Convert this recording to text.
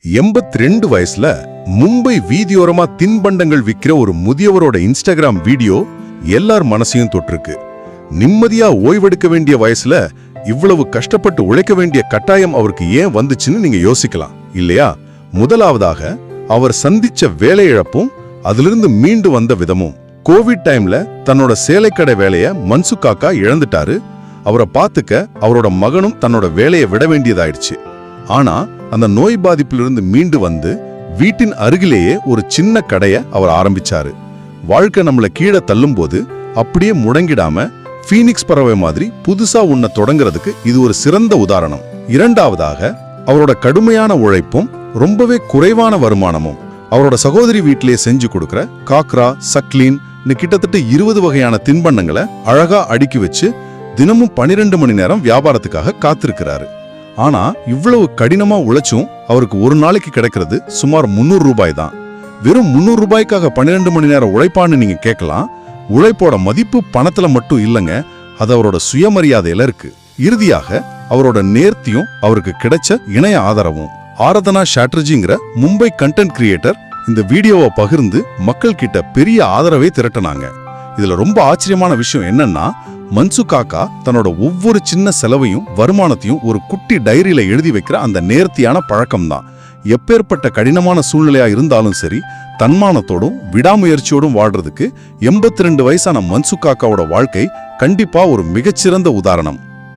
82 வயசுல மும்பை வீதியோரமா தின்பண்டங்கள் விக்கிற ஒரு முதியவரோட இன்ஸ்டாகிராம் வீடியோ எல்லார் மனசையும் தொட்டிருக்கு. நிம்மதியா ஓய்வெடுக்க வேண்டிய வயசுல இவ்வளவு கஷ்டப்பட்டு உழைக்க வேண்டிய கட்டாயம் அவருக்கு ஏன் வந்துச்சுன்னு நீங்க யோசிக்கலாம் இல்லையா? முதலாவதாக அவர் சந்திச்ச வேலை இழப்பும் அதிலிருந்து மீண்டு வந்த விதமும். கோவிட் டைம்ல தன்னோட சேலைக்கடை வேலைய மன்சு காக்கா இழந்துட்டாரு. அவரை பார்த்துக்க அவரோட மகனும் தன்னோட வேலையை விட வேண்டியதாயிடுச்சு. ஆனா அந்த நோய் பாதிப்பிலிருந்து மீண்டு வந்து வீட்டின் அருகிலேயே ஒரு சின்ன கடைய அவர் ஆரம்பிச்சாரு. வாழ்க்கை நம்மள கீழே தள்ளும் போது அப்படியே முடங்கிடாம ஃபீனிக்ஸ் பறவை மாதிரி புதுசா உன்னை தொடங்குறதுக்கு இது ஒரு சிறந்த உதாரணம். இரண்டாவதாக அவரோட கடுமையான உழைப்பும் ரொம்பவே குறைவான வருமானமும். அவரோட சகோதரி வீட்டிலேயே செஞ்சு கொடுக்கிற காக்ரா, சக்லீன் கிட்டத்தட்ட 20 வகையான தின்பண்டங்களை அழகா அடுக்கி வச்சு தினமும் 12 மணி நேரம் வியாபாரத்துக்காக காத்திருக்கிறாரு. ஆனா இவ்வளவு கடினமா உழைச்சும் அவருக்கு ஒரு நாளைக்கு கிடைக்கிறது சுமார் 300 ரூபாய் தான். வெறும் 300 ரூபாய்க்காக 12 மணி நேரம் உழைப்பான்னு நீங்க கேட்கலாம். உழைப்போட மதிப்பு பணத்துல மட்டும் இல்லைங்க, அது அவரோட சுயமரியாதையில இருக்கு. இறுதியாக அவரோட நேர்த்தியும் அவருக்கு கிடைச்ச இணைய ஆதரவும். ஆராதனா சாட்டர்ஜிங்கிற மும்பை கண்டென்ட் கிரியேட்டர் இந்த வீடியோவை பகிர்ந்து மக்கள் கிட்ட பெரிய ஆதரவை திரட்டினாங்க. இதுல ரொம்ப ஆச்சரியமான விஷயம் என்னன்னா, மன்சு காக்கா தன்னோட ஒவ்வொரு சின்ன செலவையும் வருமானத்தையும் ஒரு குட்டி டைரியில எழுதி வைக்கிற அந்த நேர்த்தியான பழக்கம்தான். எப்பேற்பட்ட கடினமான சூழ்நிலையா இருந்தாலும் சரி, தன்மானத்தோடும் விடாமுயற்சியோடும் வாழ்றதுக்கு 82 வயசான மன்சு காக்காவோட வாழ்க்கை கண்டிப்பா ஒரு மிகச்சிறந்த உதாரணம்.